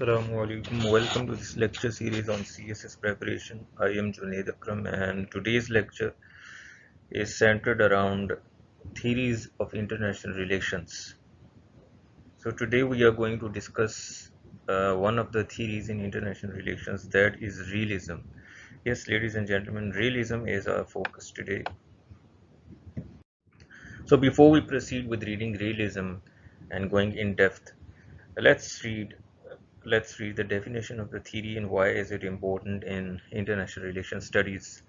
Assalamu alaikum. Welcome to this lecture series on CSS preparation. I am Junaid Akram and today's lecture is centered around theories of international relations. So today we are going to discuss one of the theories in international relations, that is realism. Yes, ladies and gentlemen, realism is our focus today. So before we proceed with reading realism and going in depth, let's read the definition of the theory and why is it important in international relations studies.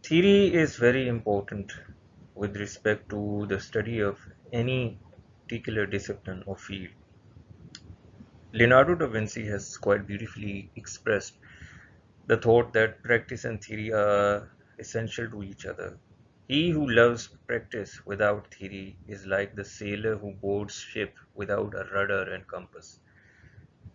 Theory is very important with respect to the study of any particular discipline or field. Leonardo da Vinci has quite beautifully expressed the thought that practice and theory are essential to each other. He who loves practice without theory is like the sailor who boards ship without a rudder and compass.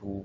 2,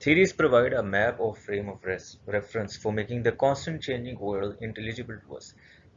Theories provide a map or frame of reference for making the constant changing world intelligible to us.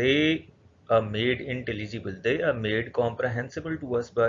they are made intelligible, they are made comprehensible to us by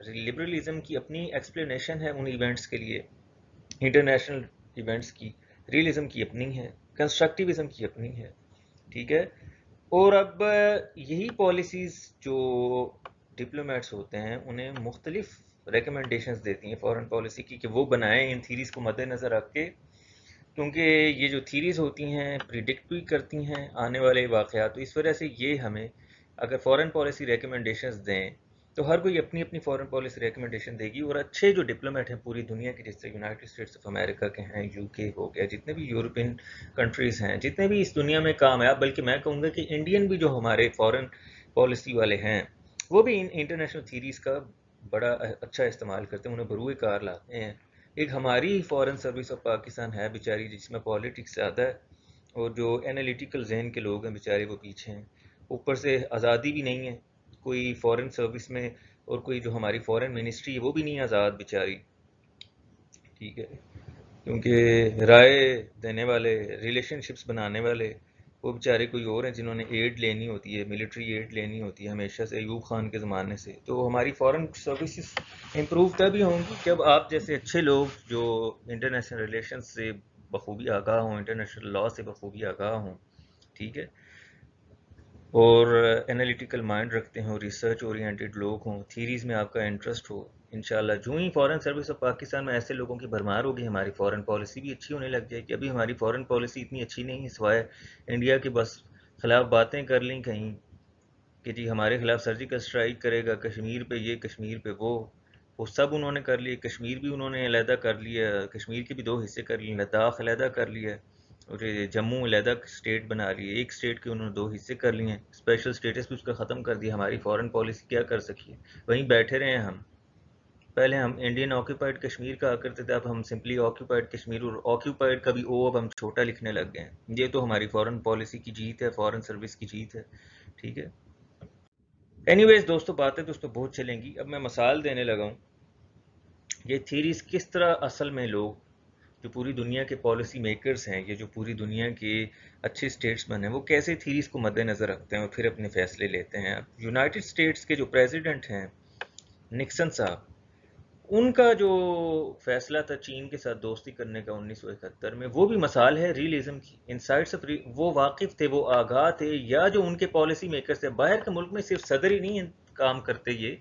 liberalism کی اپنی explanation ہے ان events کے لیے، international events کی، realism کی اپنی ہے، constructivism کی اپنی ہے، ٹھیک ہے. اور اب یہی پالیسیز جو ڈپلومیٹس ہوتے ہیں انہیں مختلف ریکمنڈیشنز دیتی ہیں فارن پالیسی کی کہ وہ بنائیں ان تھیریز کو مد نظر رکھ کے، کیونکہ یہ جو تھیریز ہوتی ہیں پریڈکٹ بھی کرتی ہیں آنے والے واقعات، تو اس وجہ سے یہ ہمیں اگر فارن پالیسی ریکمنڈیشنز دیں تو ہر کوئی اپنی اپنی فارن پالیسی ریکمنڈیشن دے گی. اور اچھے جو ڈپلومیٹ ہیں پوری دنیا کے، جس سے یونائٹڈ اسٹیٹس آف امریکہ کے ہیں، یو کے ہو گیا، جتنے بھی یورپین کنٹریز ہیں، جتنے بھی اس دنیا میں کامیاب، بلکہ میں کہوں گا کہ انڈین بھی جو ہمارے فارن پالیسی والے ہیں وہ بھی ان انٹرنیشنل تھیریز کا بڑا اچھا استعمال کرتے ہیں، انہیں بروئے کار لاتے ہیں. ایک ہماری فارن سروس آف پاکستان ہے بیچاری جس میں پالیٹکس زیادہ ہے، اور جو انالیٹیکل ذہن کے لوگ ہیں بیچارے وہ پیچھے ہیں، اوپر سے آزادی بھی نہیں ہے کوئی فارن سروس میں، اور کوئی جو ہماری فارن منسٹری ہے وہ بھی نہیں آزاد بیچاری، ٹھیک ہے. کیونکہ رائے دینے والے، ریلیشن شپس بنانے والے وہ بیچارے کوئی اور ہیں جنہوں نے ایڈ لینی ہوتی ہے، ملٹری ایڈ لینی ہوتی ہے ہمیشہ سے ایوب خان کے زمانے سے. تو ہماری فارن سروسز امپروو تبھی ہوں گی جب آپ جیسے اچھے لوگ جو انٹرنیشنل ریلیشن سے بخوبی آگاہ ہوں، انٹرنیشنل لا سے بخوبی آگاہ ہوں، ٹھیک ہے، اور انالیٹیکل مائنڈ رکھتے ہوں، ریسرچ اورینٹڈ لوگ ہوں، تھیریز میں آپ کا انٹرسٹ ہو. انشاءاللہ جو ہی فارن سروس آف پاکستان میں ایسے لوگوں کی بھرمار ہوگی، ہماری فارن پالیسی بھی اچھی ہونے لگ جائے گی. ابھی ہماری فارن پالیسی اتنی اچھی نہیں ہے، سوائے انڈیا کے بس خلاف باتیں کر لیں کہیں کہ جی ہمارے خلاف سرجیکل اسٹرائک کرے گا، کشمیر پہ یہ، کشمیر پہ وہ سب انہوں نے کر لیے. کشمیر بھی انہوں نے علیحدہ کر لیا، کشمیر کے بھی 2 حصے کر لیے، لداخ علیحدہ کر لیا، اور جموں علیحدہ اسٹیٹ بنا لی ہے. ایک اسٹیٹ کے انہوں نے 2 حصے کر لیے ہیں، اسپیشل اسٹیٹس بھی اس کا ختم کر دیا. ہماری فارن پالیسی کیا کر سکی ہے؟ وہیں بیٹھے رہے ہیں ہم. پہلے ہم انڈین آکوپائڈ کشمیر کہا کرتے تھے، اب ہم سمپلی آکوپائڈ کشمیر، اور آکوپائڈ کا بھی او اب ہم چھوٹا لکھنے لگ گئے ہیں. یہ تو ہماری فارن پالیسی کی جیت ہے، فارن سروس کی جیت ہے، ٹھیک ہے. اینی ویز دوستو، باتیں تو اس پہ بہت چلیں گی. اب میں مثال دینے لگا ہوں یہ تھیریز کس طرح اصل میں لوگ جو پوری دنیا کے پالیسی میکرز ہیں، یہ جو پوری دنیا کے اچھے اسٹیٹس مین ہیں، وہ کیسے تھیریز کو مد نظر رکھتے ہیں اور پھر اپنے فیصلے لیتے ہیں. یونائٹڈ اسٹیٹس کے جو پریزیڈنٹ ہیں نکسن صاحب، ان کا جو فیصلہ تھا چین کے ساتھ دوستی کرنے کا 1971 میں، وہ بھی مثال ہے ریئلزم کی. انسائٹس آف وہ واقف تھے، وہ آگاہ تھے، یا جو ان کے پالیسی میکرز تھے. باہر کے ملک میں صرف صدر ہی نہیں کام کرتے، یہ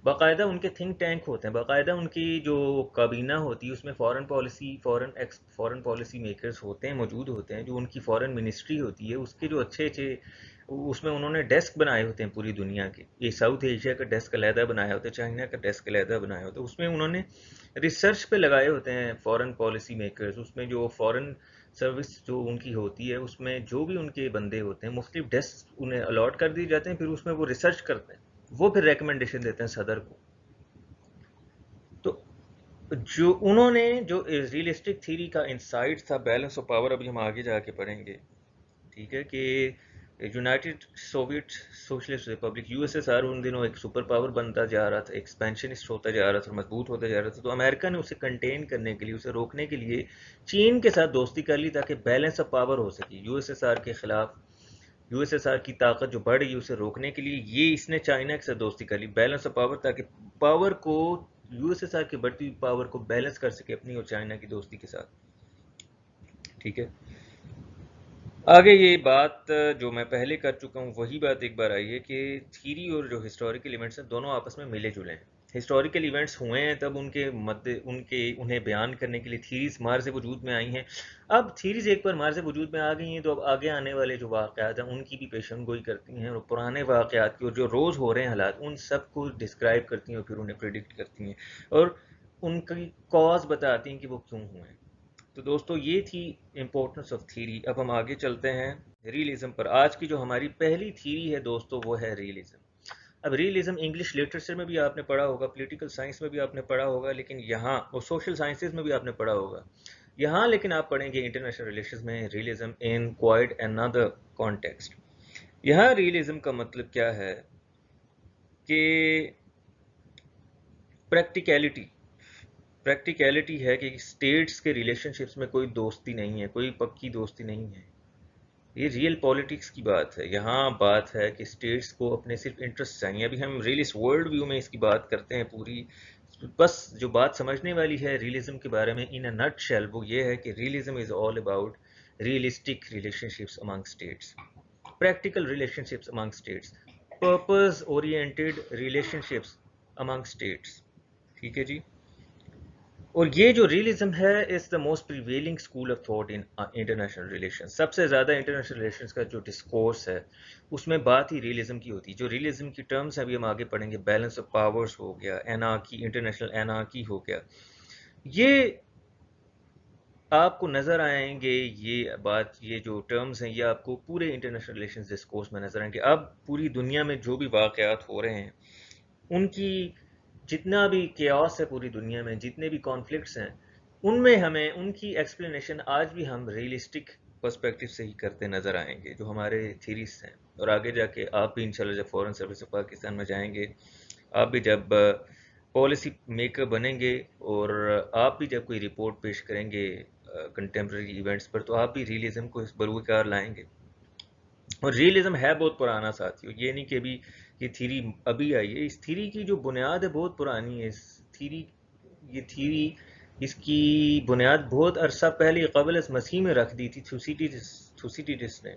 باقاعدہ ان کے تھنک ٹینک ہوتے ہیں، باقاعدہ ان کی جو کابینہ ہوتی ہے اس میں فارن پالیسی میکرز ہوتے ہیں، موجود ہوتے ہیں. جو ان کی فارن منسٹری ہوتی ہے اس کے جو اچھے اس میں انہوں نے ڈیسک بنائے ہوتے ہیں پوری دنیا کے. یہ ساؤتھ ایشیا کا ڈیسک علیحدہ بنایا ہوتا ہے، چائنا کا ڈیسک علیحدہ بنایا ہوتا ہے. اس میں انہوں نے ریسرچ پہ لگائے ہوتے ہیں فارن پالیسی میکرز. اس میں جو فارن سروس جو ان کی ہوتی ہے اس میں جو بھی ان کے بندے ہوتے ہیں، مختلف ڈیسک انہیں الاٹ کر دیے جاتے ہیں، پھر اس میں وہ ریسرچ کرتے ہیں، وہ پھر ریکمنڈیشن دیتے ہیں صدر کو. تو جو انہوں نے جو ریئلسٹک تھیری کا انسائٹ تھا بیلنس آف پاور، ابھی ہم آگے جا کے پڑھیں گے، ٹھیک ہے، کہ United Soviet Socialist Republic U S S R ان دنوں ایک سپر پاور بنتا جا رہا تھا، ایکسپینشنسٹ ہوتا جا رہا تھا، مضبوط ہوتا جا رہا تھا. تو امریکہ نے اسے کنٹین کرنے کے لیے، اسے روکنے کے لیے چین کے ساتھ دوستی کر لی تاکہ بیلنس آف پاور ہو سکے. یو ایس ایس آر کے خلاف، یو ایس ایس آر کی طاقت جو بڑھ رہی ہے اسے روکنے کے لیے یہ اس نے چائنا کے ساتھ دوستی کر لی، بیلنس آف پاور، تاکہ پاور کو، یو ایس ایس آر کی بڑھتی ہوئی پاور کو بیلنس کر سکے اپنی اور چائنا کی دوستی کے ساتھ، ٹھیک ہے. آگے یہ بات جو میں پہلے کر چکا ہوں وہی بات ایک بار آئی ہے کہ تھیری اور جو ہسٹوریکل ایونٹس ہیں دونوں آپس میں ملے جلے ہیں. ہسٹوریکل ایونٹس ہوئے ہیں تب انہیں بیان کرنے کے لیے تھیریز مارز وجود میں آئی ہیں. اب تھیریز ایک بار مارز وجود میں آ گئی ہیں تو اب آگے آنے والے جو واقعات ہیں ان کی بھی پیشن گوئی کرتی ہیں، اور پرانے واقعات کی اور جو روز ہو رہے ہیں حالات ان سب کو ڈسکرائب کرتی ہیں اور پھر انہیں پریڈکٹ کرتی ہیں اور ان کی کاز بتاتی ہیں کہ وہ کیوں ہوئے ہیں. تو دوستو یہ تھی امپورٹنس آف تھیری. اب ہم آگے چلتے ہیں ریئلزم پر. آج کی جو ہماری پہلی تھیری ہے دوستو وہ ہے ریئلزم. اب ریئلزم انگلش لٹریچر میں بھی آپ نے پڑھا ہوگا، پولیٹیکل سائنس میں بھی آپ نے پڑھا ہوگا، لیکن یہاں اور سوشل سائنسز میں بھی آپ نے پڑھا ہوگا. یہاں لیکن آپ پڑھیں گے انٹرنیشنل ریلیشنز میں ریئلزم ان کوائٹ انادر کانٹیکسٹ. یہاں ریئلزم کا مطلب کیا ہے کہ پریکٹیکیلٹی ہے کہ اسٹیٹس کے ریلیشن شپس میں کوئی دوستی نہیں ہے، کوئی پکی دوستی نہیں ہے. یہ ریئل پالیٹکس کی بات ہے. یہاں بات ہے کہ اسٹیٹس کو اپنے صرف انٹرسٹ چاہیے. ابھی ہم ریئلسٹ ورلڈ ویو میں اس کی بات کرتے ہیں پوری. بس جو بات سمجھنے والی ہے ریئلزم کے بارے میں ان اے نٹ شیل وہ یہ ہے کہ realism is all about realistic relationships among states, practical relationships among states, purpose oriented relationships among states. ٹھیک ہے جی. اور یہ جو ریئلزم ہے is the most prevailing school of thought in international relation. سب سے زیادہ انٹرنیشنل ریلیشنز کا جو ڈسکورس ہے اس میں بات ہی ریئلزم کی ہوتی ہے. جو ریئلزم کی ٹرمز ہیں ابھی ہم آگے پڑھیں گے. بیلنس آف پاورز ہو گیا, اینارکی, انٹرنیشنل اینارکی ہو گیا. یہ آپ کو نظر آئیں گے یہ بات, یہ جو ٹرمز ہیں یہ آپ کو پورے انٹرنیشنل ریلیشنز ڈسکورس میں نظر آئیں گے. اب پوری دنیا میں جو بھی واقعات ہو رہے ہیں ان کی جتنا بھی کیاس ہے پوری دنیا میں, جتنے بھی کانفلکٹس ہیں ان میں ہمیں ان کی ایکسپلینیشن آج بھی ہم ریئلسٹک پرسپیکٹو سے ہی کرتے نظر آئیں گے جو ہمارے تھیریز ہیں. اور آگے جا کے آپ بھی انشاءاللہ جب فورن سروس آف پاکستان میں جائیں گے, آپ بھی جب پالیسی میکر بنیں گے اور آپ بھی جب کوئی رپورٹ پیش کریں گے کنٹمپرری ایونٹس پر, تو آپ بھی ریئلزم کو اس بروئے کار لائیں گے. اور ریئلزم ہے بہت پرانا ساتھیو, یہ نہیں کہ ابھی یہ تھیری ابھی آئی ہے. اس تھیری کی جو بنیاد ہے بہت پرانی ہے. یہ تھیری اس کی بنیاد بہت عرصہ پہلے قبل از مسیح میں رکھ دی تھی تھوسیڈیڈس نے.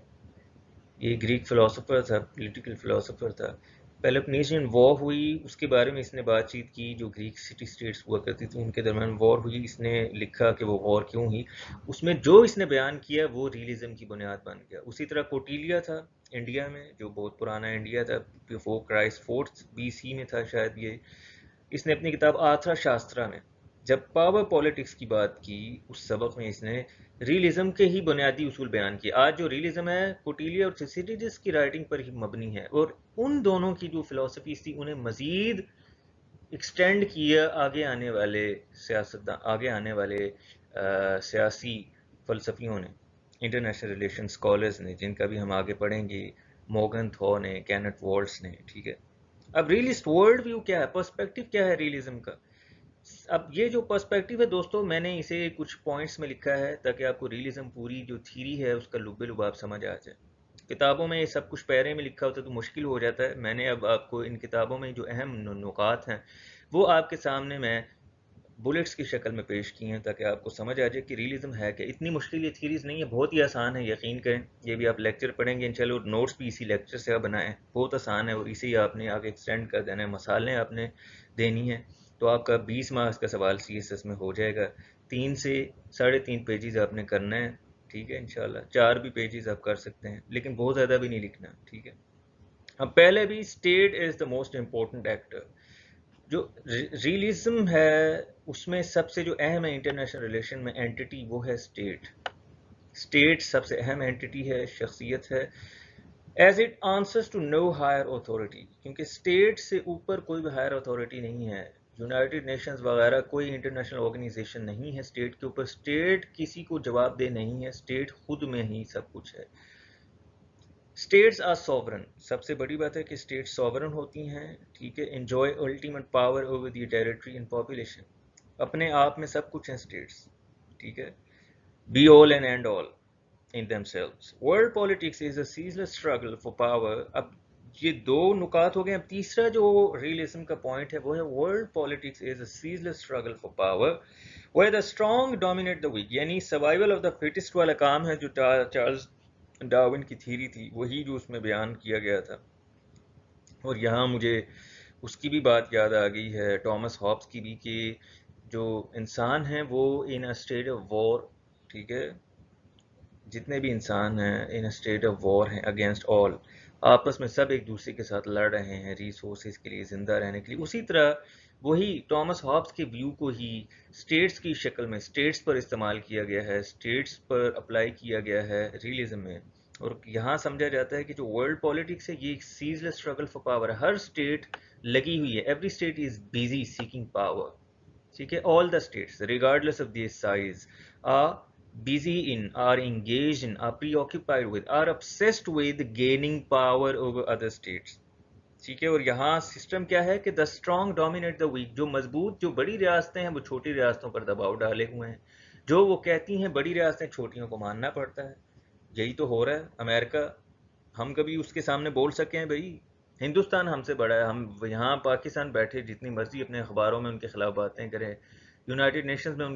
یہ گریک فلاسفر تھا, پولیٹیکل فلاسفر تھا. پیلوپونیشین وار ہوئی, اس کے بارے میں اس نے بات چیت کی. جو گریک سٹی سٹیٹس ہوا کرتی تھی ان کے درمیان وار ہوئی, اس نے لکھا کہ وہ وار کیوں ہوئی. اس میں جو اس نے بیان کیا وہ ریئلزم کی بنیاد بن گیا. اسی طرح کوٹیلیا تھا انڈیا میں, جو بہت پرانا انڈیا تھا, بیفور کرائسٹ 4 BC میں تھا شاید. یہ اس نے اپنی کتاب آتھرا شاسترا میں جب پاور پالیٹکس کی بات کی اس سبق میں اس نے ریئلزم کے ہی بنیادی اصول بیان کیے. آج جو ریئلزم ہے کوٹیلیا اور تھوسیڈیڈس کی رائٹنگ پر ہی مبنی ہے, اور ان دونوں کی جو فلسفیز تھی انہیں مزید ایکسٹینڈ کیا آگے آنے والے سیاسی فلسفیوں نے, انٹرنیشنل ریلیشن اسکالرز نے, جن کا بھی ہم آگے پڑھیں گے, موگن تھو نے, کینٹ والٹس نے. ٹھیک ہے. اب ریئلسٹ ورلڈ ویو کیا ہے, پرسپیکٹو کیا ہے ریئلزم کا. اب یہ جو پرسپیکٹو ہے دوستو, میں نے اسے کچھ پوائنٹس میں لکھا ہے تاکہ آپ کو ریئلزم پوری جو تھیری ہے اس کا لب لباب سمجھ آ جائے. کتابوں میں یہ سب کچھ پیرے میں لکھا ہوتا ہے تو مشکل ہو جاتا ہے. میں نے اب آپ کو ان کتابوں میں جو اہم نکات ہیں وہ آپ کے سامنے میں بلٹس کی شکل میں پیش کی ہیں تاکہ آپ کو سمجھ آ جائے کہ ریئلزم ہے کہ اتنی مشکل یہ تھیریز نہیں ہے, بہت ہی آسان ہے, یقین کریں. یہ بھی آپ لیکچر پڑھیں گے انشاءاللہ, اور نوٹس بھی اسی لیکچر سے آپ بنائیں, بہت آسان ہے, اور اسی آپ نے آگے ایکسٹینڈ کر دینا ہے. مسالیں آپ نے دینی ہیں تو آپ کا 20 مارکس کا سوال CSS میں ہو جائے گا. 3 سے 3.5 پیجز آپ نے کرنا ہے. ٹھیک ہے. انشاءاللہ 4 بھی پیجز آپ کر سکتے ہیں, لیکن بہت زیادہ بھی نہیں لکھنا. ٹھیک ہے. اب پہلے بھی state is the most important actor. جو ریئلزم ہے اس میں سب سے جو اہم ہے انٹرنیشنل ریلیشن میں اینٹی, وہ ہے اسٹیٹ. اسٹیٹ سب سے اہم اینٹی ہے, شخصیت ہے, as it answers to no higher authority, کیونکہ اسٹیٹ سے اوپر کوئی بھی ہائر اتھارٹی نہیں ہے. یونائٹڈ نیشنز وغیرہ کوئی انٹرنیشنل آرگنائزیشن نہیں ہے اسٹیٹ کے اوپر. اسٹیٹ کسی کو جواب دہ نہیں ہے, اسٹیٹ خود میں ہی سب کچھ ہے. States are sovereign. سب سے بڑی بات ہے کہ اسٹیٹ سوورن ہوتی ہیں. ٹھیک ہے. Enjoy ultimate power over the territory and population. اپنے آپ میں سب کچھ ہیں اسٹیٹس. ٹھیک ہے. Be all and end all in themselves. World politics is a ceaseless struggle for power. اب یہ دو نکات ہو گئے. اب تیسرا جو ریئلزم کا پوائنٹ ہے وہ ہے world politics is a ceaseless struggle for power where the strong dominate the weak. یعنی survival of the fittest والا کام ہے جو چارلز ڈارون کی تھیری تھی, وہی جو اس میں بیان کیا گیا تھا. اور یہاں مجھے اس کی بھی بات یاد آ گئی ہے, ٹامس ہابس کی بھی, کہ جو انسان ہیں وہ in a state of war. ٹھیک ہے. جتنے بھی انسان ہیں ان اسٹیٹ آف وار ہیں اگینسٹ آل, آپس میں سب ایک دوسرے کے ساتھ لڑ رہے ہیں ریسورسز کے لیے, زندہ رہنے کے لیے. اسی طرح وہی ٹامس ہابس کے ویو کو ہی اسٹیٹس کی شکل میں, اسٹیٹس پر استعمال کیا گیا ہے, اسٹیٹس پر اپلائی کیا گیا ہے ریئلزم میں. اور یہاں سمجھا جاتا ہے کہ جو ورلڈ پالیٹکس ہے یہ ایک سیزلیس اسٹرگل فار پاور ہے. ہر اسٹیٹ لگی ہوئی ہے, every state is busy seeking power. ٹھیک ہے. All the states regardless of their size are busy in, are engaged in, are preoccupied with, are obsessed with gaining power over other states. ٹھیک ہے. اور یہاں system کیا ہے کہ the strong dominate the weak. جو مضبوط, جو بڑی ریاستیں ہیں وہ چھوٹی ریاستوں پر دباؤ ڈالے ہوئے ہیں. جو وہ کہتی ہیں بڑی ریاستیں چھوٹیوں کو ماننا پڑتا ہے. یہی تو ہو رہا ہے. امریکہ ہم کبھی اس کے سامنے بول سکے ہیں بھائی ہندوستان ہم سے بڑا ہے؟ ہم یہاں پاکستان بیٹھے جتنی مرضی اپنے اخباروں میں ان کے خلاف باتیں کریں, یونائٹڈ نیشنز میں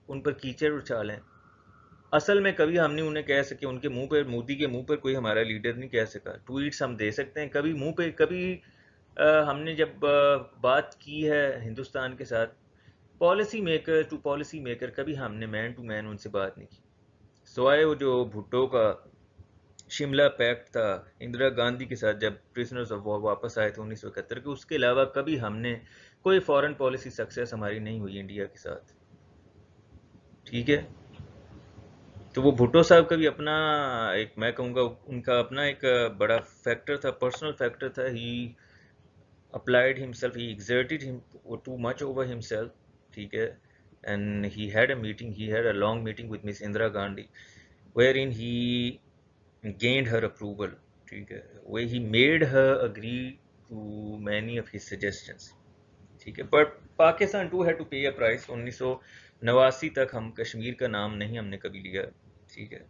ان پر کیچڑ اچھالیں, اصل میں کبھی ہم نہیں انہیں کہہ سکے, ان کے منہ پہ, مودی کے منہ پر کوئی ہمارا لیڈر نہیں کہہ سکا. ٹویٹس ہم دے سکتے ہیں کبھی منہ پہ, کبھی ہم نے جب بات کی ہے ہندوستان کے ساتھ policy maker to policy maker, کبھی ہم نے مین ٹو مین ان سے بات نہیں کی, سوائے وہ جو بھٹو کا شملہ پیکٹ تھا اندرا گاندھی کے ساتھ جب پرزنرز آف وار واپس آئے تھے 1971 کے, اس کے علاوہ کبھی ہم نے کوئی فارن پالیسی سکسیس ہماری نہیں ہوئی انڈیا کے ساتھ. ٹھیک ہے, تو وہ بھٹو صاحب کا بھی اپنا ایک, میں کہوں گا ان کا اپنا ایک بڑا فیکٹر تھا, پرسنل فیکٹر تھا. ہی applied himself, he exerted him too much over himself. ٹھیک ہے, and he had a long meeting with Miss Indira Gandhi wherein he gained her approval. ٹھیک ہے, where he made her agree to many of his suggestions. ٹھیک ہے, but Pakistan too had to pay a price. 1989 تک ہم کشمیر کا نام نہیں ہم نے کبھی لیا. ٹھیک ہے,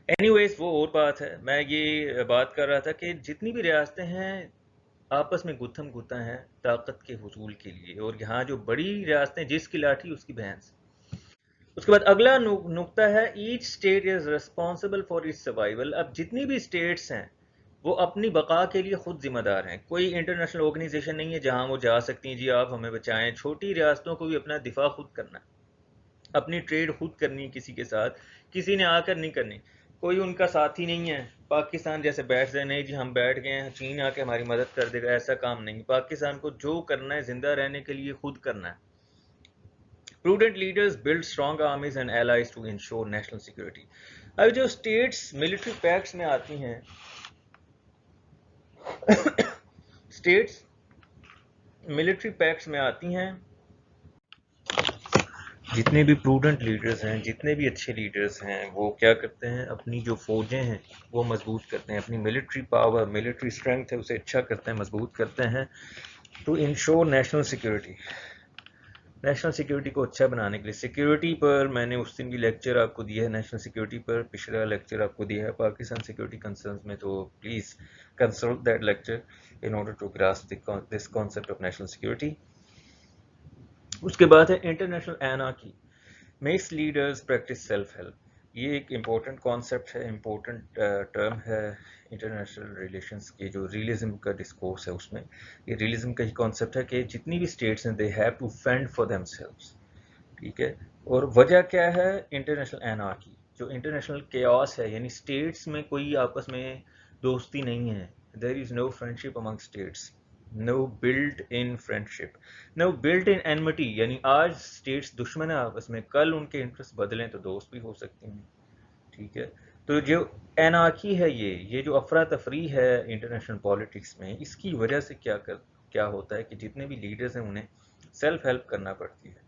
اینی ویز وہ اور بات ہے. میں یہ بات کر رہا تھا کہ جتنی بھی ریاستیں ہیں آپس میں گتھم گتا ہیں طاقت کے حصول کے لیے, اور یہاں جو بڑی ریاستیں جس کی لاٹھی اس کی بھینس. اس کے بعد اگلا نقطہ ہے each state is responsible for its survival. اب جتنی بھی اسٹیٹس ہیں وہ اپنی بقا کے لیے خود ذمہ دار ہیں. کوئی انٹرنیشنل آرگنائزیشن نہیں ہے جہاں وہ جا سکتی ہیں جی آپ ہمیں بچائیں. چھوٹی ریاستوں کو بھی اپنا دفاع خود کرنا ہے, اپنی ٹریڈ خود کرنی ہے کسی کے ساتھ, کسی نے آ کر نہیں کرنی. کوئی ان کا ساتھی نہیں ہے پاکستان جیسے بیٹھ جائے, نہیں جی ہم بیٹھ گئے ہیں چین آ کے ہماری مدد کر دے گا, ایسا کام نہیں. پاکستان کو جو کرنا ہے زندہ رہنے کے لیے خود کرنا ہے. Prudent leaders build strong armies and allies to ensure national security. اب جو اسٹیٹس ملٹری پیکٹس میں آتی ہیں, اسٹیٹس ملٹری پیکٹس میں آتی ہیں, جتنے بھی پروڈنٹ لیڈرز ہیں, جتنے بھی اچھے لیڈرز ہیں, وہ کیا کرتے ہیں اپنی جو فوجیں ہیں وہ مضبوط کرتے ہیں, اپنی ملٹری پاور, ملٹری اسٹرینتھ ہے اسے اچھا کرتے ہیں, مضبوط کرتے ہیں to ensure national security. National security کو اچھا بنانے کے لیے. سیکورٹی پر میں نے اس دن بھی لیکچر آپ کو دیا ہے, نیشنل سیکورٹی پر پچھلا لیکچر آپ کو دیا ہے پاکستان سیکورٹی کنسرنز میں, تو please consult that lecture in order to grasp this concept of national security. اس کے بعد ہے international anarchy makes leaders practise self help. یہ ایک امپورٹنٹ کانسیپٹ ہے, امپورٹنٹ ٹرم ہے انٹرنیشنل ریلیشنز کے, جو ریئلزم کا ڈسکورس ہے اس میں. یہ ریئلزم کا ہی کانسیپٹ ہے کہ جتنی بھی اسٹیٹس ہیں they have to fend for themselves. ٹھیک ہے, اور وجہ کیا ہے انٹرنیشنل اینارکی, جو انٹرنیشنل کیوس ہے, یعنی اسٹیٹس میں کوئی آپس میں دوستی نہیں ہے. دیر از نو فرینڈشپ امنگ اسٹیٹس, نو بلڈ ان فرینڈشپ, نو بلڈ ان اینمٹی. یعنی آج اسٹیٹس دشمن ہیں آپس میں, کل ان کے انٹرسٹ بدلیں تو دوست بھی ہو سکتے ہیں. ٹھیک ہے, تو جو اینارکی ہے, یہ جو افراتفری ہے انٹرنیشنل پالیٹکس میں, اس کی وجہ سے کیا ہوتا ہے کہ جتنے بھی لیڈرز ہیں انہیں سیلف ہیلپ کرنا پڑتی ہے,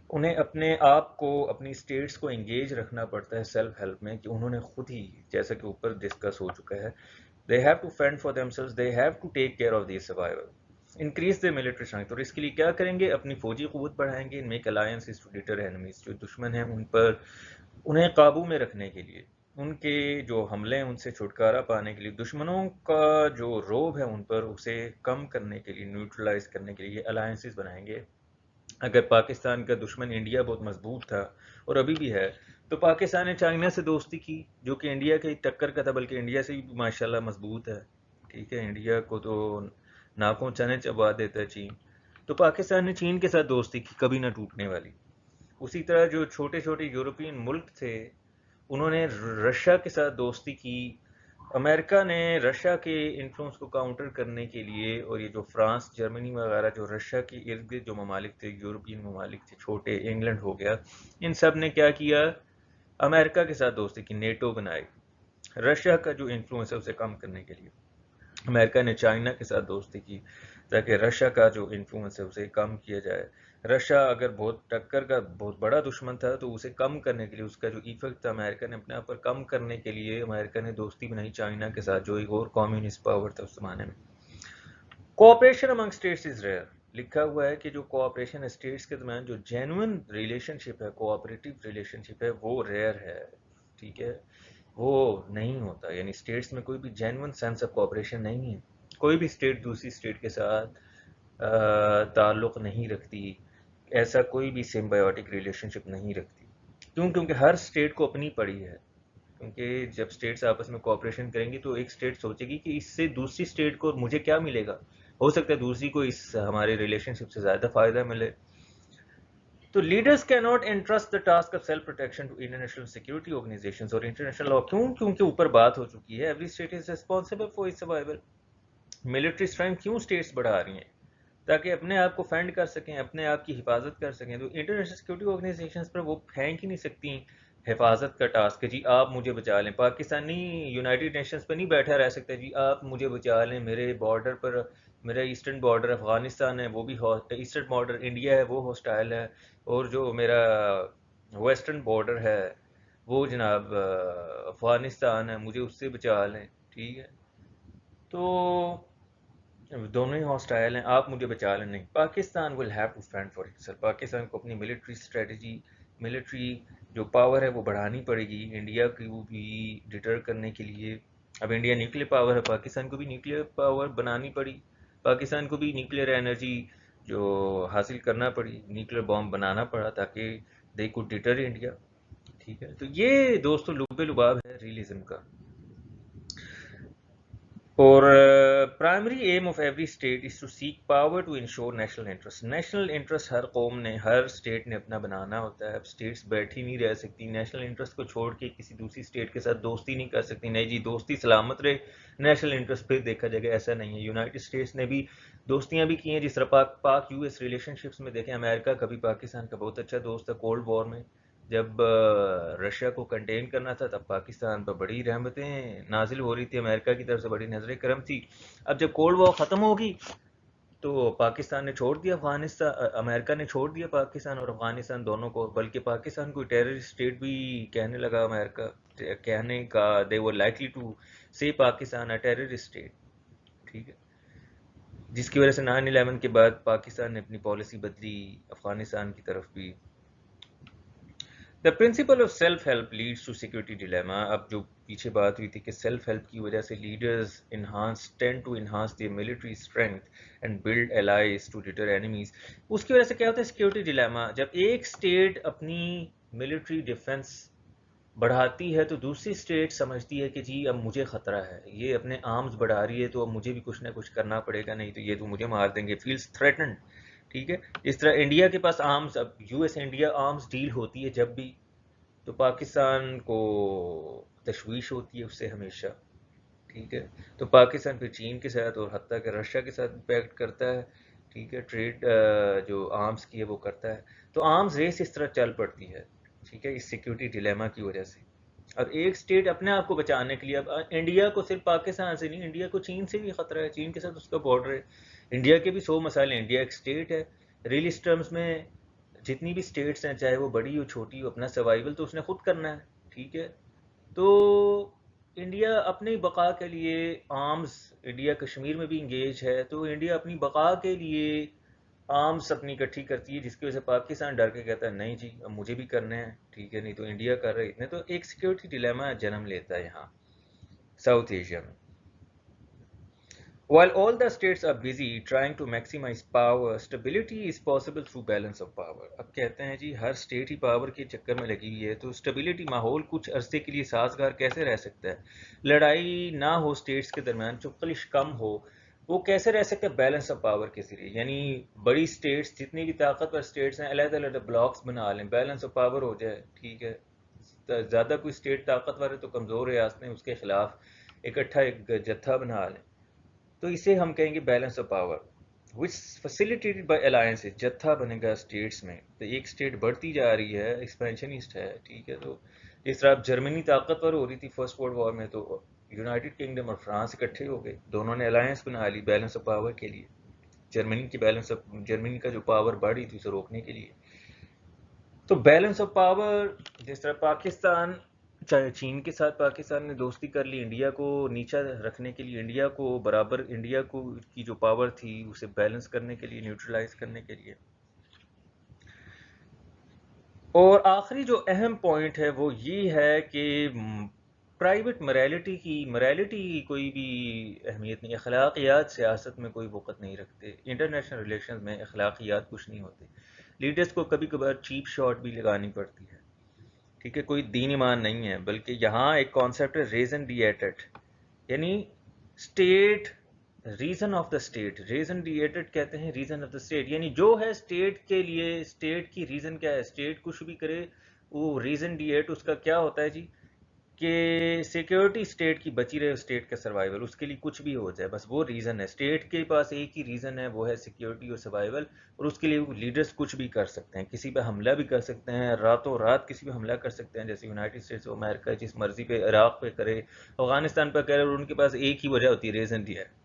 انہیں اپنے آپ کو, اپنی اسٹیٹس کو انگیج رکھنا پڑتا ہے سیلف ہیلپ میں, کہ انہوں نے خود ہی, جیسا کہ اوپر ڈسکس ہو چکا ہے, they have to fend for themselves, they have to take care of their survival, increase their military strength. اور اس کے لیے کیا کریں گے, اپنی فوجی قوت بڑھائیں گے, make alliances to deter enemies. جو دشمن ہیں ان پر, انہیں قابو میں رکھنے کے لیے, ان کے جو حملے ہیں ان سے چھٹکارا پانے کے لیے, دشمنوں کا جو روب ہے ان پر اسے کم کرنے کے لیے, نیوٹرلائز کرنے کے لیے الائنسز بنائیں گے. اگر پاکستان کا دشمن انڈیا بہت مضبوط تھا اور ابھی بھی ہے, تو پاکستان نے چائنا سے دوستی کی جو کہ انڈیا کے ٹکر کا تھا, بلکہ انڈیا سے بھی ماشاءاللہ مضبوط ہے. ٹھیک ہے, انڈیا کو تو ناکوں چنے چبا دیتا ہے چین, تو پاکستان نے چین کے ساتھ دوستی کی, کبھی نہ ٹوٹنے والی. اسی طرح جو چھوٹے چھوٹے یورپین ملک تھے انہوں نے رشیا کے ساتھ دوستی کی. امریکہ نے رشیا کے انفلوئنس کو کاؤنٹر کرنے کے لیے, اور یہ جو فرانس, جرمنی وغیرہ جو رشیا کے ارد گرد جو ممالک تھے, یورپین ممالک تھے چھوٹے, انگلینڈ ہو گیا, ان سب نے کیا کیا, امریکہ کے ساتھ دوستی کی, نیٹو بنائی. رشیا کا جو انفلوئنس ہے اسے کم کرنے کے لیے امریکہ نے چائنا کے ساتھ دوستی کی, تاکہ رشیا کا جو انفلوئنس ہے اسے کم کیا جائے. رشیا اگر بہت ٹکر کا بہت بڑا دشمن تھا, تو اسے کم کرنے کے لیے, اس کا جو ایفیکٹ تھا امریکہ نے اپنے آپ پر کم کرنے کے لیے, امریکہ نے دوستی بنائی چائنا کے ساتھ, جو ایک اور کمیونسٹ پاور تھا اس زمانے میں. Cooperation among states is rare. لکھا ہوا ہے کہ جو کوآپریشن اسٹیٹس کے درمیان جو جینوئن ریلیشن شپ ہے, کوآپریٹو ریلیشن شپ ہے, وہ ریئر ہے. ٹھیک ہے, وہ نہیں ہوتا. یعنی اسٹیٹس میں کوئی بھی جینون سینس آف کوآپریشن نہیں ہے. کوئی بھی اسٹیٹ دوسری اسٹیٹ کے ساتھ تعلق نہیں رکھتی، ایسا کوئی بھی سمبایوٹک ریلیشن شپ نہیں رکھتی. کیوں؟ کیونکہ ہر اسٹیٹ کو اپنی پڑی ہے. کیونکہ جب اسٹیٹس آپس میں کوآپریشن کریں گی تو ایک اسٹیٹ سوچے گی کہ اس سے دوسری اسٹیٹ کو مجھے کیا ملے گا. ہو سکتا ہے دوسری کو اس ہمارے ریلیشن شپ سے زیادہ فائدہ ملے. تو لیڈرز کی not entrust the task of self protection to international security organisations اور انٹرنیشنل لا. کیوں؟ کیونکہ اوپر بات ہو چکی ہے every state is responsible for its survival. Military strength کیوں اسٹیٹس بڑھا رہی ہیں؟ تاکہ اپنے آپ کو فینڈ کر سکیں، اپنے آپ کی حفاظت کر سکیں. تو انٹرنیشنل سیکورٹی آرگنائزیشنز پر وہ پھینک ہی نہیں سکتی حفاظت کا ٹاسک کہ جی آپ مجھے بچا لیں. پاکستانی یونائٹڈ نیشنز پہ نہیں بیٹھا رہ سکتا جی آپ مجھے بچا لیں، میرے بارڈر پر، میرا ایسٹرن بارڈر افغانستان ہے وہ بھی، ایسٹرن بارڈر انڈیا ہے وہ ہاسٹائل ہے، اور جو میرا ویسٹرن بارڈر ہے وہ جناب افغانستان ہے، مجھے اس سے بچا لیں. ٹھیک ہے، تو دونوں ہی ہاسٹائل ہیں، آپ مجھے بچا لیں. نہیں، Pakistan will have to fend for itself. Pakistan کو اپنی ملٹری اسٹریٹجی، ملٹری جو پاور ہے وہ بڑھانی پڑے گی انڈیا کو بھی ڈٹر کرنے کے لیے. اب انڈیا نیوکلیر پاور ہے، پاکستان کو بھی نیوکلیر پاور بنانی پڑی. پاکستان کو بھی نیوکلیر انرجی جو حاصل کرنا پڑی، نیوکلیر بام بنانا پڑا تاکہ دے کو ڈٹر انڈیا. ٹھیک ہے، تو یہ دوستو لب لباب ہے ریئلزم کا. اور primary aim of every state is to seek power to ensure national interest. National interest ہر قوم نے، ہر اسٹیٹ نے اپنا بنانا ہوتا ہے. اب اسٹیٹس بیٹھی نہیں رہ سکتی، نیشنل انٹرسٹ کو چھوڑ کے کسی دوسری اسٹیٹ کے ساتھ دوستی نہیں کر سکتی. نہیں جی دوستی سلامت رہے، نیشنل انٹرسٹ پھر دیکھا جائے گا. ایسا نہیں ہے. یونائٹڈ اسٹیٹس نے بھی دوستیاں بھی کی ہیں، جس طرح پاک یو ایس ریلیشن شپس میں دیکھیں. امریکہ کبھی پاکستان کا بہت اچھا دوست تھا کولڈ وار میں. جب رشیا کو کنٹین کرنا تھا تب پاکستان پر بڑی رحمتیں نازل ہو رہی تھی، امریکہ کی طرف سے بڑی نظر کرم تھی. اب جب کولڈ وار ختم ہوگی تو پاکستان نے چھوڑ دیا افغانستان، امریکہ نے چھوڑ دیا پاکستان اور افغانستان دونوں کو. بلکہ پاکستان کو ٹیررسٹ اسٹیٹ بھی کہنے لگا امریکہ، کہنے کا they were likely to say Pakistan a terrorist state. ٹھیک ہے، جس کی وجہ سے 9/11 کے بعد پاکستان نے اپنی پالیسی بدلی افغانستان کی طرف بھی. The principle of self-help leads to security dilemma. اب جو پیچھے بات ہوئی تھی کہ سیلف ہیلپ کی وجہ سے leaders tend to enhance their military strength and build allies to deter enemies. اس کی وجہ سے کیا ہوتا ہے سیکورٹی ڈیلیما. جب ایک اسٹیٹ اپنی ملٹری ڈیفنس بڑھاتی ہے تو دوسری اسٹیٹ سمجھتی ہے کہ جی اب مجھے خطرہ ہے، یہ اپنے آرمز بڑھا رہی ہے تو اب مجھے بھی کچھ نہ کچھ کرنا پڑے گا، نہیں تو یہ تو مجھے مار دیں گے. Feels threatened. ٹھیک ہے، اس طرح انڈیا کے پاس آرمز، اب U S India arms deal ہوتی ہے جب بھی، تو پاکستان کو تشویش ہوتی ہے اس سے ہمیشہ. ٹھیک ہے، تو پاکستان پھر چین کے ساتھ اور حتیٰ کہ رشیا کے ساتھ پیکٹ کرتا ہے. ٹھیک ہے، ٹریڈ جو آرمز کی ہے وہ کرتا ہے. تو آرمز ریس اس طرح چل پڑتی ہے. ٹھیک ہے، اس سیکیورٹی ڈیلیما کی وجہ سے. اب ایک اسٹیٹ اپنے آپ کو بچانے کے لیے، اب انڈیا کو صرف پاکستان سے نہیں، انڈیا کو چین سے بھی خطرہ ہے، چین کے ساتھ اس کا بارڈر ہے. انڈیا کے بھی 100 مسائل ہیں. انڈیا ایک اسٹیٹ ہے، ریئلسٹ ٹرمز میں جتنی بھی اسٹیٹس ہیں چاہے وہ بڑی ہو چھوٹی ہو، اپنا سروائیول تو اس نے خود کرنا ہے. ٹھیک ہے، تو انڈیا اپنی بقا کے لیے آرمز، انڈیا کشمیر میں بھی انگیج ہے، تو انڈیا اپنی بقا کے لیے آرمز اپنی اکٹھی کرتی ہے، جس کی وجہ سے پاکستان ڈر کے کہتا ہے نہیں جی اب مجھے بھی کرنے ہیں. ٹھیک ہے، نہیں تو انڈیا کر رہے اتنے. تو ایک سیکیورٹی ڈیلیما جنم لیتا ہے یہاں ساؤتھ ایشیا میں. While all the states are busy trying to maximize power, stability is possible through balance of power. اب کہتے ہیں جی ہر اسٹیٹ ہی پاور کے چکر میں لگی ہوئی ہے، تو اسٹیبلٹی ماحول کچھ عرصے کے لیے سازگار کیسے رہ سکتا ہے؟ لڑائی نہ ہو اسٹیٹس کے درمیان، چپکلش کم ہو، وہ کیسے رہ سکتا ہے؟ بیلنس آف پاور کے ذریعے. یعنی بڑی اسٹیٹس، جتنی بھی طاقتور اسٹیٹس ہیں علیحدہ علیحدہ بلاکس بنا لیں، بیلنس آف پاور ہو جائے. ٹھیک ہے، زیادہ کوئی اسٹیٹ طاقتور ہے تو کمزور ریاستیں اس کے خلاف اکٹھا ایک جتھا بنا لیں، تو اسے ہم کہیں گے balance of power which facilitated by alliances. جتھا بنے گا اسٹیٹس میں، تو ایک اسٹیٹ بڑھتی جا رہی ہے، ایکسپینشنسٹ ہے. ٹھیک ہے، تو جس طرح اب جرمنی طاقتور ہو رہی تھی فرسٹ ورلڈ وار میں، تو یونائٹڈ کنگڈم اور فرانس اکٹھے ہو گئے، دونوں نے الائنس بنا لی بیلنس آف پاور کے لیے. جرمنی کی جرمنی کا جو پاور بڑھ رہی تھی اسے روکنے کے لیے. تو بیلنس آف پاور، جس طرح پاکستان، چاہے چین کے ساتھ پاکستان نے دوستی کر لی انڈیا کو نیچا رکھنے کے لیے، انڈیا کو برابر، انڈیا کو کی جو پاور تھی اسے بیلنس کرنے کے لیے، نیوٹرلائز کرنے کے لیے. اور آخری جو اہم پوائنٹ ہے وہ یہ ہے کہ پرائیویٹ مرالٹی کی کوئی بھی اہمیت نہیں. اخلاقیات سیاست میں کوئی وقت نہیں رکھتے. انٹرنیشنل ریلیشنز میں اخلاقیات کچھ نہیں ہوتے. لیڈرز کو کبھی کبھار چیپ شاٹ بھی لگانی پڑتی ہے. ٹھیک ہے, کوئی دین ایمان نہیں ہے, بلکہ یہاں ایک کانسیپٹ ہے ریزن ڈی ایٹڈ, یعنی state, reason of the state. Raison d'état کہتے ہیں ریزن آف دا اسٹیٹ, یعنی جو ہے اسٹیٹ کے لیے, اسٹیٹ کی ریزن کیا ہے. اسٹیٹ کچھ بھی کرے, وہ ریزن ڈی ایٹ اس کا کیا ہوتا ہے جی, کہ سیکیورٹی اسٹیٹ کی بچی رہے, اسٹیٹ کا سروائیول, اس کے لیے کچھ بھی ہو جائے, بس وہ ریزن ہے. اسٹیٹ کے پاس ایک ہی ریزن ہے, وہ ہے سیکیورٹی اور سروائیول, اور اس کے لیے لیڈرز کچھ بھی کر سکتے ہیں. کسی پہ حملہ بھی کر سکتے ہیں, راتوں رات کسی پہ حملہ کر سکتے ہیں, جیسے یونائٹڈ اسٹیٹس آف امریکہ جس مرضی پہ عراق پہ کرے, افغانستان پہ کرے, اور ان کے پاس ایک ہی وجہ ہوتی ہے, ریزن دیا ہے.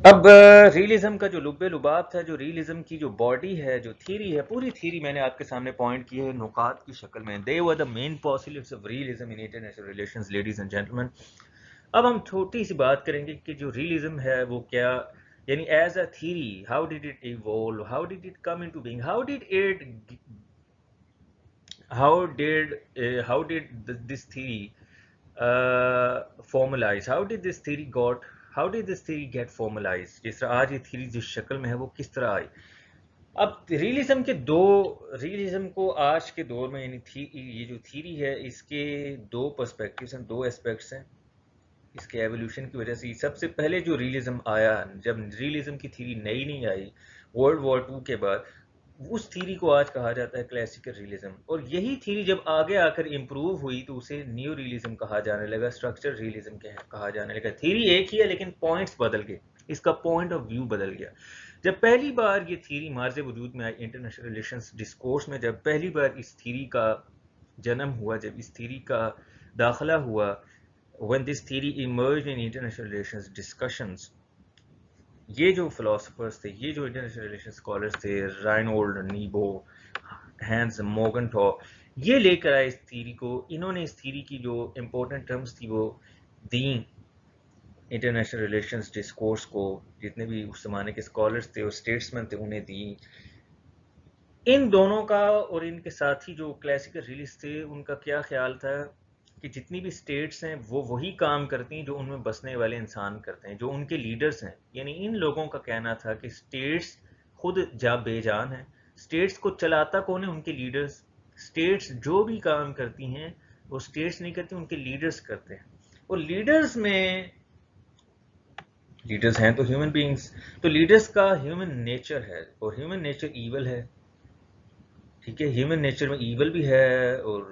اب ریئلزم کا جو لب لباب تھا, جو ریئلزم کی جو باڈی ہے, جو تھیری ہے, پوری تھیری میں نے آپ کے سامنے پوائنٹ کی ہے نکات کی شکل میں. They were the main postulates of realism in international relations, ladies and gentlemen. اب ہم چھوٹی سی بات کریں گے کہ جو ریئلزم ہے وہ کیا, یعنی as a theory, how did it evolve, how did it come into being, how did this theory formalize, how did this theory get formalized, جس طرح آج یہ تھیری جس شکل میں ہے وہ کس طرح آئی. اب ریئلزم کو آج کے دور میں, یعنی یہ جو تھیری ہے, اس کے دو پرسپیکٹیوز ہیں, دو اسپیکٹس ہیں. اس کے ایولیوشن کی وجہ سے سب سے پہلے جو ریئلزم آیا, جب ریئلزم کی تھیری نئی آئی ورلڈ وار 2 کے بعد, اس تھیری کو آج کہا جاتا ہے کلاسیکل ریئلزم. اور یہی تھیری جب آگے آ کر امپروو ہوئی تو اسے نیو ریئلزم کہا جانے لگا, اسٹرکچر ریئلزم کہا جانے لگا. تھیری ایک ہی ہے لیکن پوائنٹس بدل گئے, اس کا پوائنٹ آف ویو بدل گیا. جب پہلی بار یہ تھیری مارز وجود میں آئی انٹرنیشنل ریلیشنز ڈسکورس میں, جب پہلی بار اس تھیری کا جنم ہوا, جب اس تھیری کا داخلہ ہوا, when this theory emerged in international relations discussions, یہ جو فلاسفرز تھے, یہ جو انٹرنیشنل ریلیشن اسکالرز تھے, رائنولڈ نیبو, ہینس موگنٹھو, یہ لے کر آئے اس تھیری کو. انہوں نے اس تھیری کی جو امپورٹنٹ ٹرمز تھی وہ دیں انٹرنیشنل ریلیشنز ڈسکورس کو, جتنے بھی اس زمانے کے اسکالرز تھے اور اسٹیٹسمین تھے انہیں دیں. ان دونوں کا اور ان کے ساتھی جو کلاسیکل ریئلسٹ تھے, ان کا کیا خیال تھا کہ جتنی بھی اسٹیٹس ہیں وہ وہی کام کرتی ہیں جو ان میں بسنے والے انسان کرتے ہیں, جو ان کے لیڈرز ہیں. یعنی ان لوگوں کا کہنا تھا کہ اسٹیٹس خود بے جان ہیں, اسٹیٹس کو چلاتا کون ہے, ان کے لیڈرز. اسٹیٹس جو بھی کام کرتی ہیں وہ اسٹیٹس نہیں کرتی, ان کے لیڈرز کرتے ہیں. اور لیڈرز ہیں تو ہیومن بینگز, تو لیڈرز کا ہیومن نیچر ہے, اور ہیومن نیچر ایول ہے. ٹھیک ہے, ہیومن نیچر میں ایول بھی ہے اور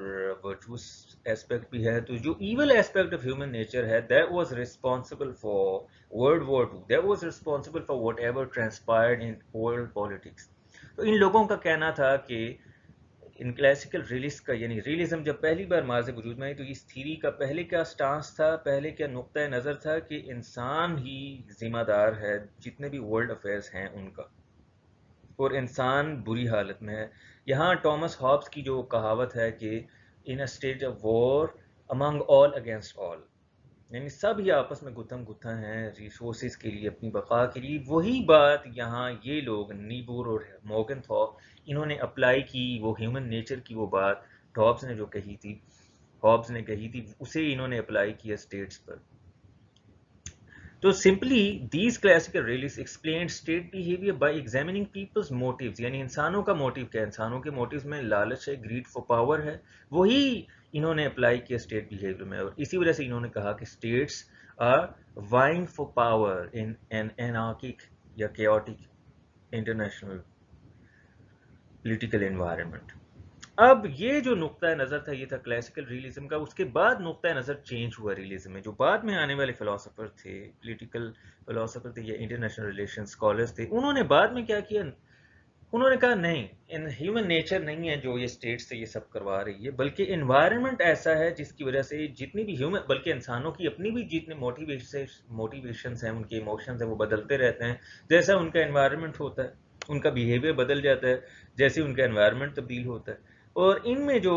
ورچوس ایسپیکٹ بھی ہے. تو جو evil aspect of human nature ہے, that was responsible for World War II, that was responsible for whatever transpired in world politics. تو ان لوگوں کا کہنا تھا کہ ان کلاسیکل ریئلسٹ کا, یعنی ریئلزم جب پہلی بار مارز وجود میں آئی تو اس تھیری کا پہلے کیا سٹانس تھا, پہلے کیا نقطہ نظر تھا کہ انسان ہی ذمہ دار ہے جتنے بھی ورلڈ افیئرز ہیں ان کا, اور انسان بری حالت میں ہے. یہاں ٹامس ہابس کی جو کہاوت ہے کہ in a state of war among all against all, یعنی سب ہی آپس میں گتھم گتھا ہیں ریسورسز کے لیے, اپنی بقا کے لیے. وہی بات یہاں یہ لوگ نیبور اور موگن تھا, انہوں نے اپلائی کی وہ ہیومن نیچر کی وہ بات ہابس نے جو کہی تھی, اسے انہوں نے اپلائی کیا اسٹیٹس پر. تو simply these classical realist explained state behaviour by examining people's motives, یعنی انسانوں کا موٹیو کیا ہے, انسانوں کے موٹیوز میں لالچ ہے, گریڈ فار پاور ہے, وہی انہوں نے اپلائی کیا اسٹیٹ بیہیویئر میں. اور اسی وجہ سے انہوں نے کہا کہ states are vying for power in an anarchic یا کیوٹک انٹرنیشنل پولیٹیکل انوائرمنٹ. اب یہ جو نقطہ نظر تھا یہ تھا کلاسیکل ریئلزم کا. اس کے بعد نقطہ نظر چینج ہوا ریئلزم میں. جو بعد میں آنے والے فلاسفر تھے, پولیٹیکل فلاسفر تھے یا انٹرنیشنل ریلیشن اسکالرز تھے, انہوں نے بعد میں کیا کیا, انہوں نے کہا نہیں, ان ہیومن نیچر نہیں ہے جو یہ اسٹیٹ سے یہ سب کروا رہی ہے, بلکہ انوائرمنٹ ایسا ہے جس کی وجہ سے جتنی بھی ہیومن, بلکہ انسانوں کی اپنی بھی جتنے موٹیویشنز ہیں, ان کے ایموشنز ہیں, وہ بدلتے رہتے ہیں. جیسا ان کا انوائرمنٹ ہوتا ہے ان کا بیہیویئر بدل جاتا ہے, جیسے ان کا انوائرمنٹ تبدیل ہوتا ہے. اور ان میں جو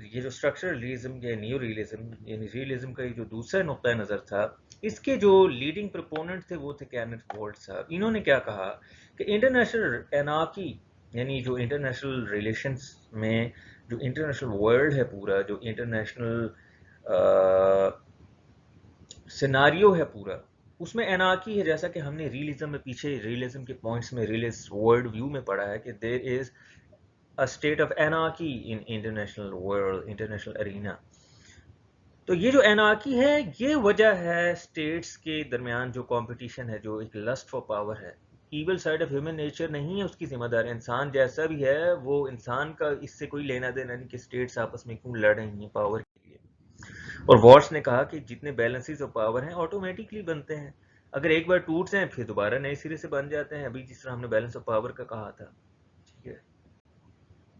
یہ جو اسٹرکچرل ریئلزم یا نیو ریئلزم, یعنی ریئلزم کا جو دوسرا نقطہ نظر تھا, اس کے جو لیڈنگ پرپوننٹ تھے وہ تھے کینتھ بولٹ صاحب. انہوں نے کیا کہا کہ انٹرنیشنل انارکی, یعنی جو انٹرنیشنل ریلیشنز میں جو انٹرنیشنل ورلڈ ہے پورا، جو انٹرنیشنل سیناریو ہے پورا، اس میں انارکی ہے. جیسا کہ ہم نے ریئلزم میں پیچھے ریئلزم کے پوائنٹس میں ریئلسٹ ورلڈ ویو میں پڑھا ہے کہ there is a state of anarchy in international world, international arena. تو یہ جو انارکی ہے یہ وجہ ہے اسٹیٹس کے درمیان جو کمپٹیشن ہے، جو ایک لسٹ فار پاور ہے. Evil side of human nature نہیں ہے اس کی ذمہ دار. انسان جیسا بھی ہے وہ انسان کا اس سے کوئی لینا دینا نہیں کہ اسٹیٹس آپس میں کیوں لڑ رہی ہیں پاور کے لیے. اور وارس نے کہا کہ جتنے بیلنسز آف پاور ہیں آٹومیٹکلی بنتے ہیں، اگر ایک بار ٹوٹ جائیں پھر دوبارہ نئے سرے سے بن جاتے ہیں. ابھی جس طرح ہم نے بیلنس آف پاور کا کہا تھا، ٹھیک ہے،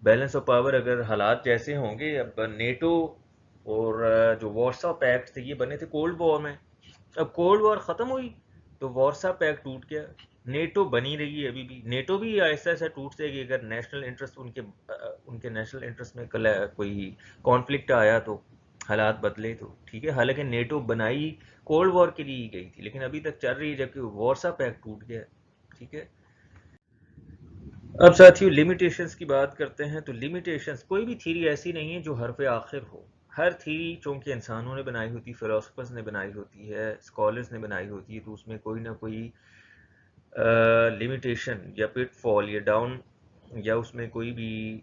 بیلنس آف پاور اگر حالات جیسے ہوں گے، اب نیٹو اور جو وارسا پیکٹ تھے یہ بنے تھے کولڈ وار میں. اب کولڈ وار ختم ہوئی تو وارسا پیکٹ ٹوٹ گیا. نیٹو بنی رہی ہے ابھی بھی. نیٹو بھی ایسا ایسا ٹوٹ جائے گی اگر نیشنل انٹرسٹ ان کے نیشنل انٹرسٹ میں کوئی کانفلکٹ آیا تو، حالات بدلے تو، ٹھیک ہے. حالانکہ نیٹو بنائی کولڈ وار کے لیے گئی تھی لیکن ابھی تک چل رہی ہے جبکہ وارسا پیکٹ ٹوٹ گیا. ٹھیک ہے. اب ساتھیوں لمیٹیشنز کی بات کرتے ہیں. تو لمیٹیشنز، کوئی بھی تھیری ایسی نہیں ہے جو حرف آخر ہو. ہر تھیری چونکہ انسانوں نے بنائی ہوتی، فلاسفرز نے بنائی ہوتی ہے، اسکالرز نے بنائی ہوتی ہے، تو اس میں کوئی نہ کوئی لمیٹیشن یا پٹ فال یا ڈاؤن یا اس میں کوئی بھی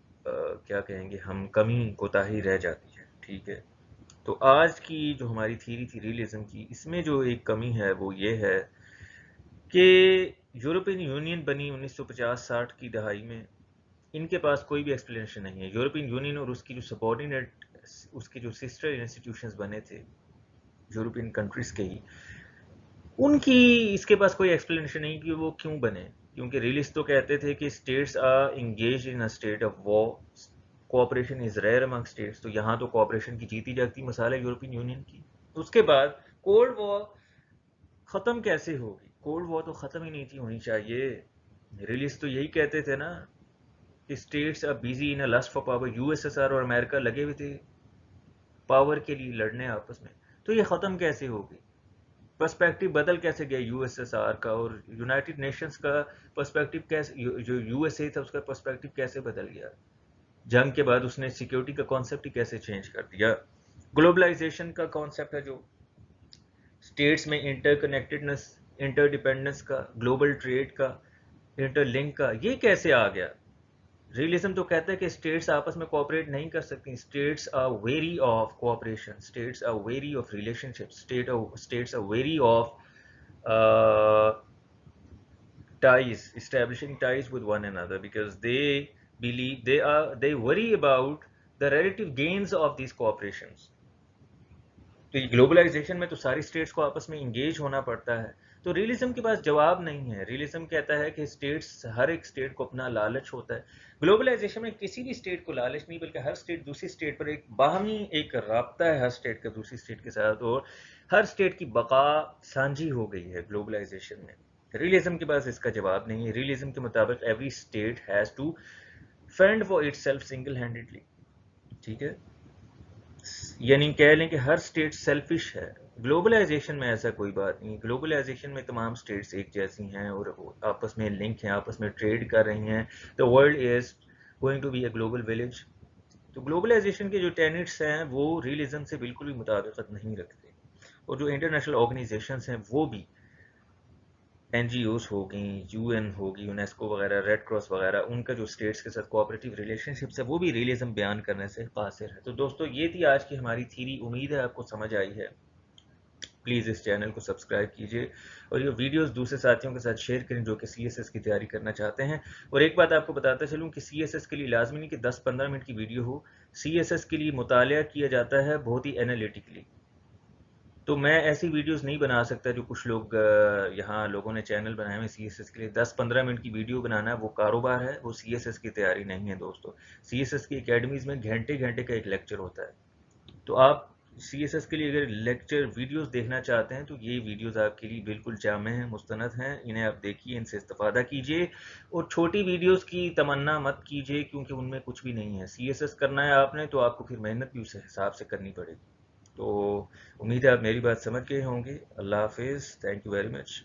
کیا کہیں گے ہم، کمی کوتاہی رہ جاتی ہے. ٹھیک ہے. تو آج کی جو ہماری تھیری تھی ریئلزم کی، اس میں جو ایک کمی ہے وہ یہ ہے کہ یورپین یونین بنی 1950-60 کی دہائی میں، ان کے پاس کوئی بھی ایکسپلینیشن نہیں ہے. یورپین یونین اور اس کی جو سبارڈینیٹ، اس کے جو سسٹر انسٹیٹیوشنز بنے تھے یورپین کنٹریز کے ہی، ان کی اس کے پاس کوئی ایکسپلینیشن نہیں کہ وہ کیوں بنے. کیونکہ ریئلسٹ تو کہتے تھے کہ states are engaged in a state of war, cooperation is rare among states. تو یہاں تو کوآپریشن کی جیتی جاتی مثال ہے یورپین یونین کی. اس کے بعد کولڈ وار ختم کیسے ہوگی؟ کولڈ وار تو ختم ہی نہیں تھی ہونی چاہیے. ریئلسٹ تو یہی کہتے تھے نا کہ states are busy in a lust for power. U S S R اور امریکہ لگے ہوئے تھے پاور کے لیے لڑنے آپس میں. تو یہ ختم کیسے ہوگی؟ پرسپیکٹو بدل کیسے گیا یو ایس ایس آر کا اور یونائٹڈ نیشنز کا پرسپیکٹو کیسے، جو یو ایس اے تھا اس کا پرسپیکٹو کیسے بدل گیا؟ جنگ کے بعد اس نے سیکیورٹی کا کانسیپٹ ہی کیسے چینج کر دیا؟ گلوبلائزیشن کا کانسیپٹ ہے جو اسٹیٹس میں انٹر کنیکٹڈنس، انٹر ڈیپینڈنس کا، گلوبل ٹریڈ کا، انٹر لنک کا، یہ کیسے آ گیا؟ ریئلزم تو کہتا ہے کہ اسٹیٹس آپس میں کوآپریٹ نہیں کر سکتی. States are wary of cooperation, states are wary of relationship, states are wary of ties, establishing ties with one another because they believe they worry about the relative gains of these cooperations. تو یہ globalisation میں تو ساری status کو آپس میں engage ہونا پڑتا ہے. تو ریئلزم کے پاس جواب نہیں ہے. ریئلزم کہتا ہے کہ اسٹیٹس، ہر ایک اسٹیٹ کو اپنا لالچ ہوتا ہے. گلوبلائزیشن میں کسی بھی اسٹیٹ کو لالچ نہیں، بلکہ ہر اسٹیٹ دوسری اسٹیٹ پر ایک باہمی ایک رابطہ ہے ہر اسٹیٹ کا دوسری اسٹیٹ کے ساتھ، اور ہر اسٹیٹ کی بقا سانجھی ہو گئی ہے گلوبلائزیشن میں. ریئلزم کے پاس اس کا جواب نہیں ہے. ریئلزم کے مطابق every state has to fend for itself single handedly. ٹھیک ہے. یعنی کہہ لیں کہ ہر اسٹیٹ سیلفش ہے. گلوبلائزیشن میں ایسا کوئی بات نہیں. گلوبلائزیشن میں تمام اسٹیٹس ایک جیسی ہیں اور آپس میں لنک ہیں، آپس میں ٹریڈ کر رہی ہیں. The world is going to be a global village. تو گلوبلائزیشن کے جو ٹینٹس ہیں وہ ریئلزم سے بالکل بھی مطابقت نہیں رکھتے. اور جو انٹرنیشنل آرگنائزیشنز ہیں وہ بھی، این جی اوز ہو گئیں، یو این ہوگی، یونیسکو وغیرہ، ریڈ کراس وغیرہ، ان کا جو اسٹیٹس کے ساتھ کوآپریٹو ریلیشن شپس ہے وہ بھی ریئلزم بیان کرنے سے قاصر ہے. تو دوستو یہ تھی آج کی ہماری تھیری. امید ہے آپ کو سمجھ آئی ہے. پلیز اس چینل کو سبسکرائب کیجیے اور یہ ویڈیوز دوسرے ساتھیوں کے ساتھ شیئر کریں جو کہ سی ایس ایس کی تیاری کرنا چاہتے ہیں. اور ایک بات آپ کو بتاتا چلوں کہ سی ایس ایس کے لیے لازمی نہیں کہ 10-15 منٹ کی ویڈیو ہو. سی ایس ایس کے لیے مطالعہ کیا جاتا ہے بہت ہی انالیٹکلی. تو میں ایسی ویڈیوز نہیں بنا سکتا جو کچھ لوگ یہاں لوگوں نے چینل بنائے ہوئے سی ایس ایس کے لیے. 10-15 منٹ کی ویڈیو بنانا وہ کاروبار ہے، وہ سی ایس ایس کی تیاری نہیں ہے دوستو. سی ایس ایس کی اکیڈمیز میں گھنٹے گھنٹے کا ایک لیکچر ہوتا ہے. تو آپ سی ایس ایس کے لیے اگر لیکچر ویڈیوز دیکھنا چاہتے ہیں تو یہ ویڈیوز آپ کے لیے بالکل جامع ہیں، مستند ہیں. انہیں آپ دیکھیے، ان سے استفادہ کیجیے اور چھوٹی ویڈیوز کی تمنا مت کیجیے کیونکہ ان میں کچھ بھی نہیں ہے. سی ایس ایس کرنا ہے آپ نے تو آپ کو پھر محنت بھی اس حساب سے کرنی پڑے گی. تو امید ہے آپ میری بات سمجھ گئے ہوں گے. اللہ حافظ. Thank you very much.